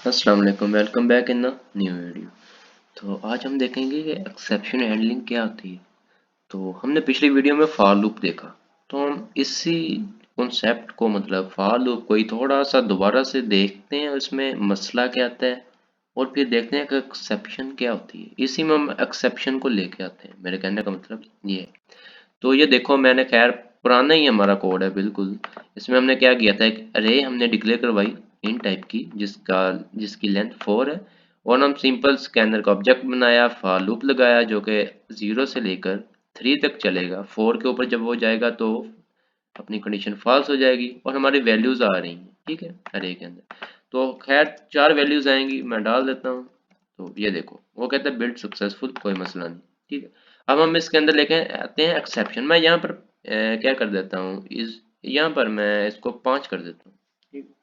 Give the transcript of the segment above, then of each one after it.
अस्सलाम वालेकुम, welcome back in the new video. तो आज हम देखेंगे कि एक्सेप्शन हैंडलिंग क्या होती है। तो हमने पिछली वीडियो में फॉर लूप देखा, तो हम इसी कॉन्सेप्ट को मतलब फॉर लूप को ही थोड़ा सा दोबारा से देखते हैं, उसमें मसला क्या आता है और फिर देखते हैं कि एक्सेप्शन क्या होती है। इसी में हम एक्सेप्शन को लेके आते हैं, मेरे कहने का मतलब ये है। तो ये देखो, मैंने खैर पुराना ही हमारा कोड है बिल्कुल। इसमें हमने क्या किया था, एक अरे हमने डिक्लेयर करवाई इन टाइप की जिसकी लेंथ 4 है, और हम सिंपल स्कैनर का ऑब्जेक्ट बनाया, फॉर लूप लगाया जो कि 0 से लेकर 3 तक चलेगा। 4 के ऊपर जब वो जाएगा तो अपनी कंडीशन फॉल्स हो जाएगी और हमारी वैल्यूज आ रही हैं, ठीक है, अरे के अंदर। तो खैर 4 वैल्यूज आएंगी, मैं डाल देता हूँ। तो ये देखो, वो कहता है बिल्ड सक्सेसफुल, कोई मसला नहीं, ठीक है। अब हम इसके अंदर लेके आते हैं एक्सेप्शन। मैं यहाँ पर क्या कर देता हूँ, इस यहाँ पर मैं इसको 5 कर देता हूँ, ठीक।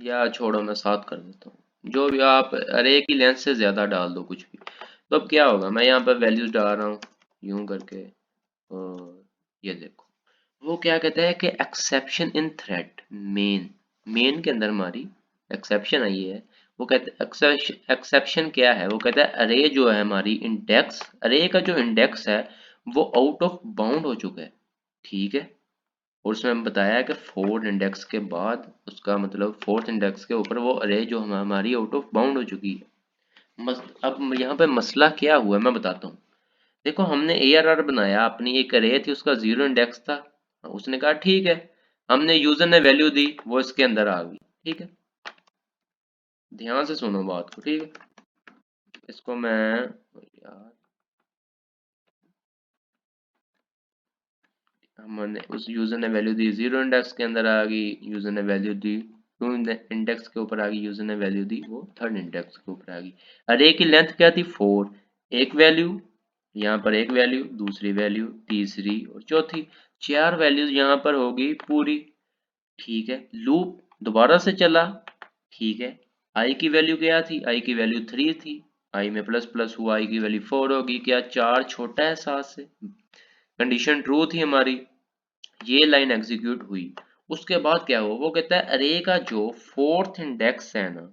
या छोड़ो, मैं 7 कर देता हूँ, जो भी आप अरे की लेंथ से ज़्यादा डाल दो कुछ भी। तो अब क्या होगा, मैं यहाँ पर वैल्यूज डाल रहा हूँ यूं करके, और ये देखो वो क्या कहता है कि exception in thread main. Main के अंदर हमारी एक्सेप्शन आई है। वो कहते हैं एक्सेप्शन क्या है, वो कहता है अरे जो है हमारी इंडेक्स, अरे का जो इंडेक्स है वो आउट ऑफ बाउंड हो चुका है, ठीक है। और उसमें हम बताया कि फोर्थ इंडेक्स के बाद उसका मतलब फोर्थ इंडेक्स के ऊपर वो अरे जो हमारी आउट ऑफ बाउंड हो चुकी है। अब यहाँ पे मसला क्या हुआ है मैं बताता हूँ। देखो, हमने ARR बनाया, अपनी एक अरे थी, उसका 0 इंडेक्स था। उसने कहा ठीक है, हमने यूजर ने वैल्यू दी, वो इसके अंदर आ गई, ठीक है। ध्यान से सुनो बात को, ठीक है। इसको मैं यार, हमने उस यूजर ने वैल्यू दी, 0 इंडेक्स के अंदर आ गई। यूजर ने वैल्यू दी 2 इंडेक्स के ऊपर आ गई। यूजर ने वैल्यू दी, वो 3rd इंडेक्स के ऊपर आ गई। अरे की लेंथ क्या थी, 4। एक वैल्यू यहाँ पर, एक वैल्यू, दूसरी वैल्यू, तीसरी और चौथी, 4 वैल्यूज यहाँ पर होगी पूरी, ठीक है। लूप दोबारा से चला, ठीक है। आई की वैल्यू क्या थी, आई की वैल्यू 3 थी। आई में प्लस प्लस हुआ, आई की वैल्यू 4 होगी। क्या 4 छोटा है 7 से? कंडीशन ट्रू थी हमारी। ये लाइन एग्जीक्यूट हुई। उसके बाद क्या हुआ, वो कहता है अरे का जो 4th इंडेक्स है ना,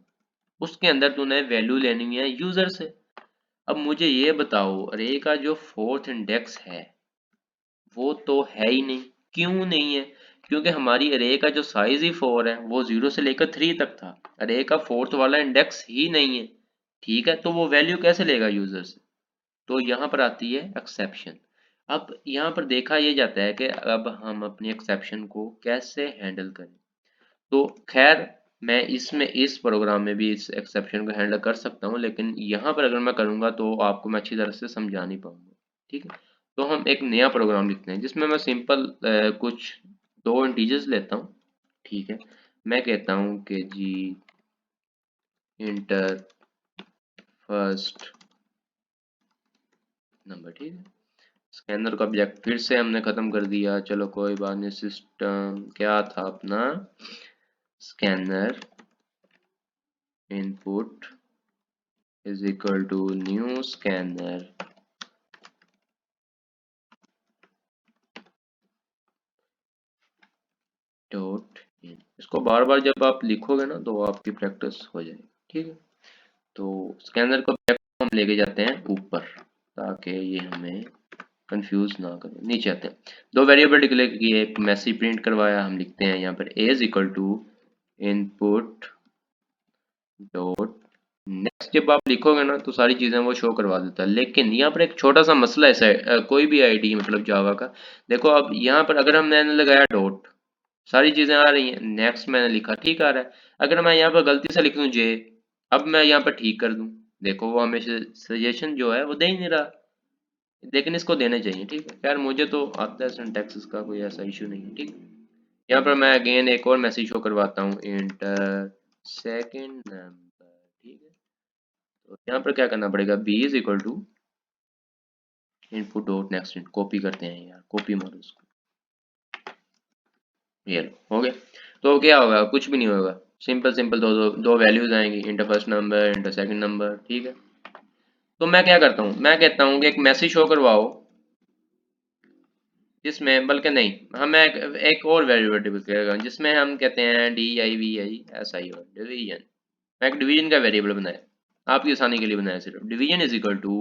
उसके अंदर तूने वैल्यू लेनी है यूजर से। अब मुझे ये बताओ, अरे का जो 4th इंडेक्स है वो तो है ही नहीं। क्यों नहीं है? क्योंकि हमारी अरे का जो साइज ही 4 है, वो 0 से लेकर 3 तक था। अरे का 4th वाला इंडेक्स ही नहीं है, ठीक है। तो वो वैल्यू कैसे लेगा यूजर से? तो यहाँ पर आती है एक्सेप्शन। अब यहाँ पर देखा ये जाता है कि अब हम अपनी एक्सेप्शन को कैसे हैंडल करें। तो खैर, मैं इसमें इस प्रोग्राम में भी इस एक्सेप्शन को हैंडल कर सकता हूँ, लेकिन यहाँ पर अगर मैं करूँगा तो आपको मैं अच्छी तरह से समझा नहीं पाऊंगा, ठीक है। तो हम एक नया प्रोग्राम लिखते हैं जिसमें मैं सिंपल कुछ 2 इंटीजर्स लेता हूँ, ठीक है। मैं कहता हूँ कि जी इंटर फर्स्ट नंबर, ठीक है। स्कैनर का ऑब्जेक्ट फिर से हमने खत्म कर दिया, चलो कोई बात नहीं। सिस्टम क्या था अपना, scanner input is equal to new scanner dot in. इसको बार बार जब आप लिखोगे ना तो आपकी प्रैक्टिस हो जाएगी, ठीक है। तो स्कैनर का ऑब्जेक्ट हम लेके जाते हैं ऊपर, ताकि ये हमें कंफ्यूज ना करे। नीचे आते हैं, 2 वेरिएबल डिक्लेयर किए, एक मैसेज प्रिंट करवाया। हम लिखते हैं यहाँ पर a is equal to input dot next. जब आप लिखोगे ना तो सारी चीजें वो शो करवा देता है, लेकिन यहाँ पर एक छोटा सा मसला है कोई भी आईडी मतलब जावा का। देखो, अब यहाँ पर अगर हमने लगाया डॉट, सारी चीजें आ रही हैं, नेक्स्ट मैंने लिखा, ठीक आ रहा है। अगर मैं यहाँ पर गलती से लिख दूं जे, अब मैं यहाँ पर ठीक कर दूं, देखो वो हमें सजेशन जो है वो दे ही नहीं रहा, लेकिन इसको देने चाहिए, ठीक है। यार मुझे तो आता है सिंटैक्स का, कोई ऐसा इशू नहीं है, ठीक है। यहाँ पर मैं अगेन एक और मैसेज शो करवाता हूँ, इंटर सेकंड नंबर, ठीक है। तो यहाँ पर क्या करना पड़ेगा, B is equal to input dot next. Copy करते हैं यार, कॉपी मारो इसको, ये लो, हो गया। तो क्या होगा, कुछ भी नहीं होगा। सिंपल सिंपल दो वैल्यूज आएंगी, inter first number, inter second number, ठीक है। तो मैं क्या करता हूँ, मैं कहता हूँ कि एक मैसेज शो करवाओ जिसमें, बल्कि नहीं, हम एक और वेरिएबल करेगा जिसमें हम कहते हैं DIVI SI डिवीजन, एक डिवीजन का वेरिएबल बनाया आपकी आसानी के लिए बनाया सिर्फ। डिवीजन इज इक्वल टू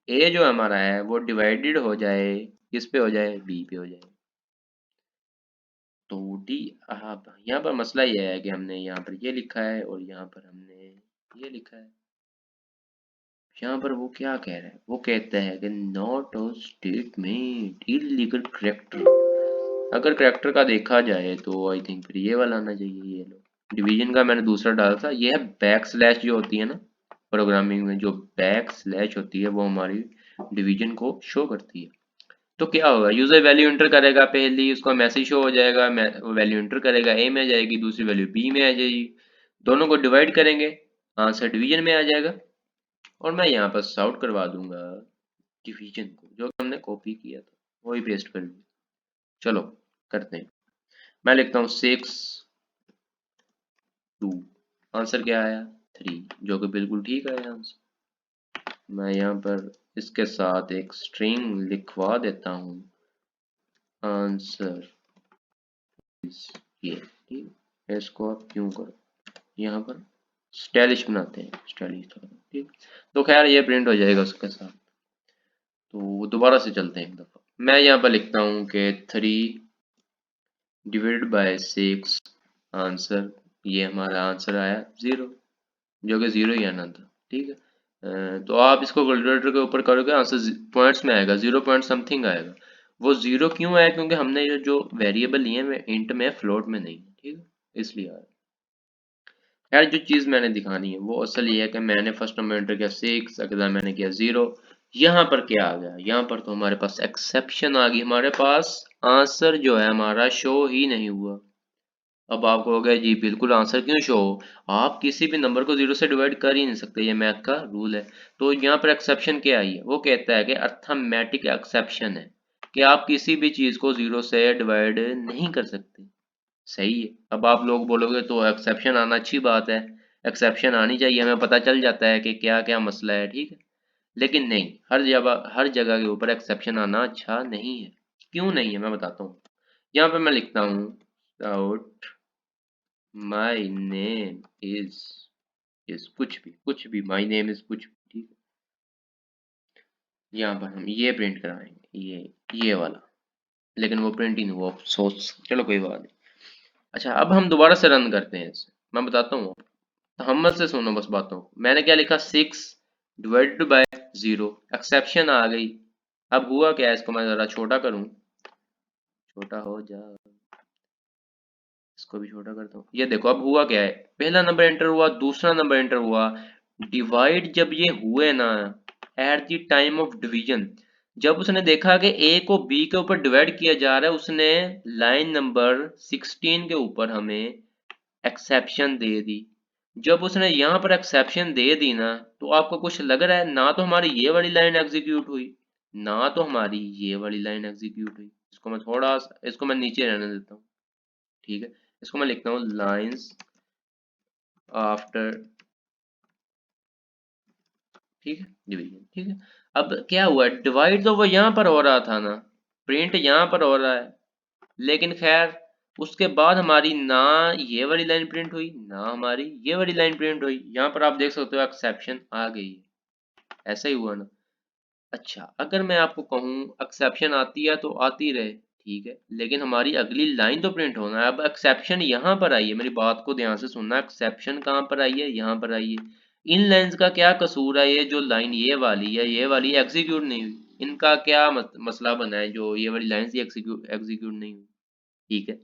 ए जो हमारा है वो डिवाइडेड हो जाए किस पे हो जाए, बी पे हो जाए। तो डी आप यहाँ पर मसला ये है कि हमने यहाँ पर ये लिखा है और यहाँ पर हमने ये लिखा है। यहाँ पर वो क्या कह रहा है, वो कहता है कि not a statement illegal character. अगर करेक्टर का देखा जाए तो आई थिंक फिर ये वाला आना चाहिए। ये लो डिवीजन का मैंने दूसरा डाला था, ये है बैक स्लैश जो होती है ना प्रोग्रामिंग में, जो बैक स्लैश होती है वो हमारी डिवीजन को शो करती है। तो क्या होगा, यूजर वैल्यू इंटर करेगा, पहली उसका मैसेज शो हो जाएगा, वैल्यू इंटर करेगा, ए में आ जाएगी, दूसरी वैल्यू बी में आ जाएगी, दोनों को डिवाइड करेंगे, आंसर डिवीजन में आ जाएगा। और मैं यहाँ पर सॉर्ट करवा दूंगा डिवीजन को, जो हमने कॉपी किया था वही पेस्ट कर दिया। चलो करते हैं, मैं लिखता हूँ 6 2, आंसर क्या आया 3, जो कि बिल्कुल ठीक आया आंसर। मैं यहाँ पर इसके साथ एक स्ट्रिंग लिखवा देता हूँ, आंसर ये ठीक है। इसको आप क्यों करो, यहाँ पर स्टाइलिश बनाते हैं, स्टाइलिश थोड़ा ठीक। तो खैर ये प्रिंट हो जाएगा उसके साथ। तो दोबारा से चलते हैं एक दफ़ा, मैं यहाँ पर लिखता हूँ कि 3 डिवाइडेड बाय 6, आंसर ये हमारा आंसर आया 0, जो कि 0 ही आना था ठीक है। तो आप इसको कैलकुलेटर के ऊपर करोगे आंसर पॉइंट्स में आएगा, 0 पॉइंट समथिंग आएगा। वो 0 क्यों आया, क्योंकि हमने ये जो वेरिएबल लिए हैं इंट में फ्लोट में नहीं, ठीक है, इसलिए आया। यार जो चीज़ मैंने दिखानी है वो असल ये है कि मैंने फर्स्ट नंबर एंटर किया 6, अगला मैंने किया 0। यहाँ पर क्या आ गया, यहाँ पर तो हमारे पास एक्सेप्शन आ गई, हमारे पास आंसर जो है हमारा शो ही नहीं हुआ। अब आप कहोगे जी बिल्कुल आंसर क्यों शो हो, आप किसी भी नंबर को 0 से डिवाइड कर ही नहीं सकते, ये मैथ का रूल है। तो यहाँ पर एक्सेप्शन क्या आई है, वो कहता है कि अर्थमेटिक एक्सेप्शन है कि आप किसी भी चीज़ को 0 से डिवाइड नहीं कर सकते। सही है। अब आप लोग बोलोगे तो एक्सेप्शन आना अच्छी बात है, एक्सेप्शन आनी चाहिए, हमें पता चल जाता है कि क्या क्या मसला है ठीक है। लेकिन नहीं, हर जगह के ऊपर एक्सेप्शन आना अच्छा नहीं है। क्यों नहीं है मैं बताता हूँ। यहाँ पे मैं लिखता हूँ आउट माई नेम इज कुछ भी माई नेम इज कुछ भी ठीक है। यहाँ पर हम ये प्रिंट कराएंगे, ये वाला, लेकिन वो प्रिंट ही नहीं हुआ अफसोस, चलो कोई बात नहीं। अच्छा अब हम दोबारा से रन करते हैं इसे, मैं बताता हूँ। तहम्मुल से सुनो बस बातों को। मैंने क्या लिखा 6 डिवाइडेड बाय 0, एक्सेप्शन आ गई। अब हुआ क्या, इसको मैं जरा छोटा करूं, छोटा हो जा, इसको भी छोटा करता हूँ। ये देखो अब हुआ क्या है, पहला नंबर एंटर हुआ, दूसरा नंबर एंटर हुआ, डिवाइड जब ये हुए ना at the time of division, जब उसने देखा कि ए को बी के ऊपर डिवाइड किया जा रहा है, उसने लाइन नंबर 16 के ऊपर हमें एक्सेप्शन दे दी। जब उसने यहाँ पर एक्सेप्शन दे दी ना, तो आपको कुछ लग रहा है, ना तो हमारी ये वाली लाइन एग्जीक्यूट हुई, ना तो हमारी ये वाली लाइन एग्जीक्यूट हुई। इसको मैं थोड़ा, इसको मैं नीचे रहने देता हूँ ठीक है। इसको मैं लिखता हूँ लाइंस आफ्टर ठीक है डिवीजन ठीक है। अब क्या हुआ, डिवाइड तो वो यहाँ पर हो रहा था ना, प्रिंट यहाँ पर हो रहा है, लेकिन खैर उसके बाद हमारी ना ये वाली लाइन प्रिंट हुई, ना हमारी ये वाली लाइन प्रिंट हुई। यहाँ पर आप देख सकते हो एक्सेप्शन आ गई है, ऐसा ही हुआ ना। अच्छा अगर मैं आपको कहूँ एक्सेप्शन आती है तो आती रहे ठीक है, लेकिन हमारी अगली लाइन तो प्रिंट होना है। अब एक्सेप्शन यहाँ पर आई है, मेरी बात को ध्यान से सुनना, एक्सेप्शन कहाँ पर आई है, यहाँ पर आई है। इन लाइंस का क्या कसूर है, ये जो लाइन ये वाली है ये वाली एग्जीक्यूट नहीं हुई, इनका क्या मसला बना है जो ये वाली लाइन एग्जीक्यूट नहीं हुई ठीक है।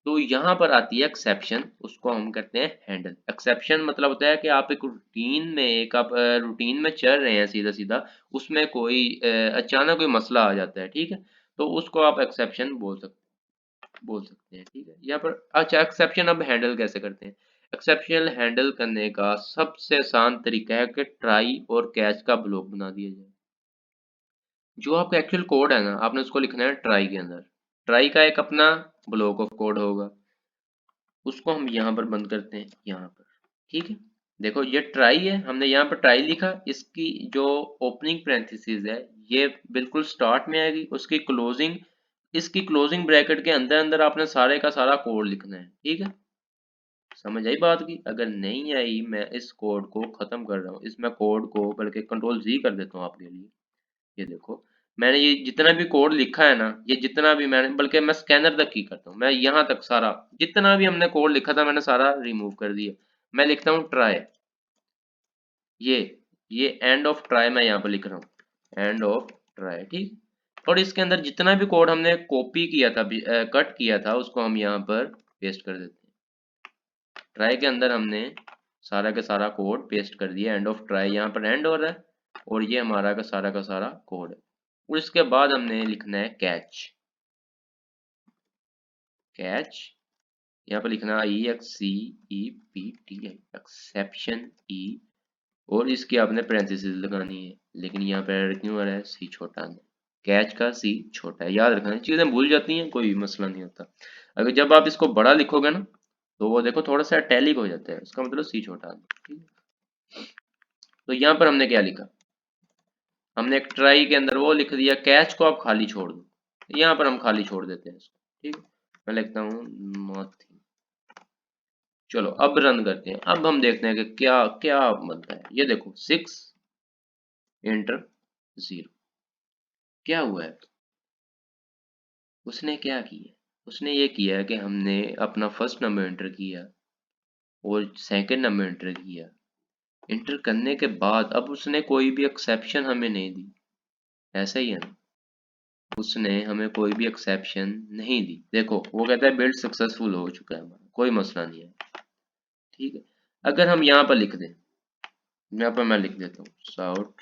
तो यहाँ पर आती है एक्सेप्शन, उसको हम करते हैं हैंडल। एक्सेप्शन मतलब होता है कि आप एक रूटीन में, एक आप रूटीन में चल रहे हैं सीधा सीधा, उसमें कोई अचानक कोई मसला आ जाता है ठीक है, तो उसको आप एक्सेप्शन बोल सकते हैं ठीक है। यहाँ पर अच्छा एक्सेप्शन अब हैंडल कैसे करते हैं, एक्सेप्शन हैंडल करने का सबसे आसान तरीका है कि ट्राई और कैच का ब्लॉक बना दिया जाए। जो आपका एक्चुअल कोड है ना, आपने उसको लिखना है ट्राई के अंदर, ट्राई का एक अपना ब्लॉक ऑफ कोड होगा, उसको हम यहाँ पर बंद करते हैं यहाँ पर ठीक है। देखो ये ट्राई है, हमने यहाँ पर ट्राई लिखा, इसकी जो ओपनिंग पैरेंथेसिस है ये बिल्कुल स्टार्ट में आएगी, उसकी क्लोजिंग, इसकी क्लोजिंग ब्रैकेट के अंदर अंदर आपने सारे का सारा कोड लिखना है ठीक है, समझ आई बात की? अगर नहीं आई, मैं इस कोड को खत्म कर रहा हूँ, इसमें कोड को बल्कि कंट्रोल जी कर देता हूँ आपके लिए। ये देखो, मैंने ये जितना भी कोड लिखा है ना, ये जितना भी मैंने, बल्कि मैं स्कैनर तक की करता हूँ, मैं यहाँ तक सारा जितना भी हमने कोड लिखा था मैंने सारा रिमूव कर दिया। मैं लिखता हूँ ट्राई, ये एंड ऑफ ट्राई मैं यहाँ पर लिख रहा हूँ, एंड ऑफ ट्राई, ठीक। और इसके अंदर जितना भी कोड हमने कॉपी किया था, कट किया था, उसको हम यहाँ पर पेस्ट कर देते हैं। ट्राई के अंदर हमने सारा का सारा कोड पेस्ट कर दिया, एंड ऑफ ट्राई यहाँ पर एंड हो रहा है, और ये हमारा का सारा कोड है। और इसके बाद हमने लिखना है कैच, कैच यहाँ पर लिखना EXCEPT, एक्सेप्शन ई, और इसकी आपने पैरेंथेसिस लगानी है, लेकिन यहाँ पर एरर क्यों आ रहा है, सी छोटा है, कैच का सी छोटा है। याद रखना, चीजें भूल जाती हैं, कोई मसला नहीं होता। अगर जब आप इसको बड़ा लिखोगे ना, तो वो देखो थोड़ा सा इटैलिक हो जाता है, इसका मतलब सी छोटा है, ठीक है। तो यहाँ पर हमने क्या लिखा, हमने एक ट्राई के अंदर वो लिख दिया, कैच को आप खाली छोड़ दो, यहाँ पर हम खाली छोड़ देते हैं इसको, ठीक है। मैं लिखता हूँ नॉथिंग। चलो अब रन करते हैं, अब हम देखते हैं कि क्या क्या बनता है। ये देखो 6 एंटर 0, क्या हुआ है? उसने क्या किया, उसने ये किया कि हमने अपना फर्स्ट नंबर एंटर किया और सेकंड नंबर एंटर किया। एंटर करने के बाद अब उसने कोई भी एक्सेप्शन हमें नहीं दी, ऐसा ही है ना, उसने हमें कोई भी एक्सेप्शन नहीं दी। देखो वो कहता है बिल्ड सक्सेसफुल हो चुका है हमारा, कोई मसला नहीं है, ठीक है। अगर हम यहाँ पर लिख दें, यहाँ पर मैं लिख देता हूँ साउट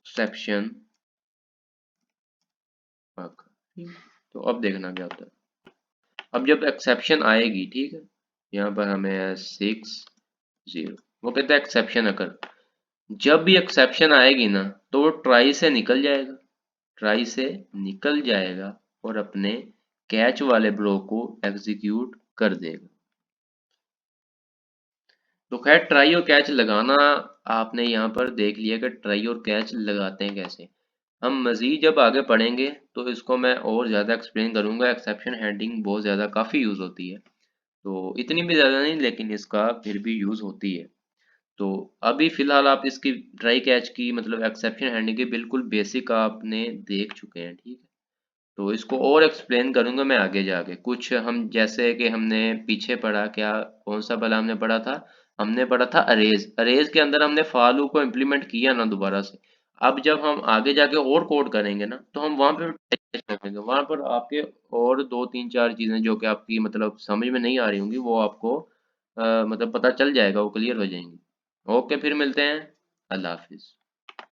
एक्सेप्शन, तो अब देखना क्या होता है। अब जब एक्सेप्शन आएगी, ठीक है, यहाँ पर हमें 6 0, वो कहता है एक्सेप्शन अगर, जब भी एक्सेप्शन आएगी ना, तो वो ट्राई से निकल जाएगा, ट्राई से निकल जाएगा और अपने कैच वाले ब्लॉक को एग्जीक्यूट कर देगा। तो खैर ट्राई और कैच लगाना आपने यहाँ पर देख लिया कि ट्राई और कैच लगाते हैं कैसे। हम मज़ीद जब आगे पढ़ेंगे तो इसको मैं और ज़्यादा एक्सप्लेन करूँगा। एक्सेप्शन हैंडलिंग बहुत ज़्यादा काफ़ी यूज़ होती है, तो इतनी भी ज़्यादा नहीं, लेकिन इसका फिर भी यूज़ होती है। तो अभी फ़िलहाल आप इसकी ट्राई कैच की मतलब एक्सेप्शन हैंडलिंग की बिल्कुल बेसिक आपने देख चुके हैं, ठीक है। तो इसको और एक्सप्लेन करूँगा मैं आगे जाके। कुछ हम जैसे कि हमने पीछे पढ़ा, क्या कौन सा भला हमने पढ़ा था, हमने पढ़ा था अरेज, अरेज के अंदर हमने फॉर लूप को इम्प्लीमेंट किया ना दोबारा से। अब जब हम आगे जाके और कोड करेंगे ना, तो हम वहाँ पे करेंगे, वहाँ पर आपके और 2 3 4 चीज़ें जो कि आपकी मतलब समझ में नहीं आ रही होंगी, वो आपको मतलब पता चल जाएगा, वो क्लियर हो जाएंगी। ओके, फिर मिलते हैं। अल्लाह हाफिज़।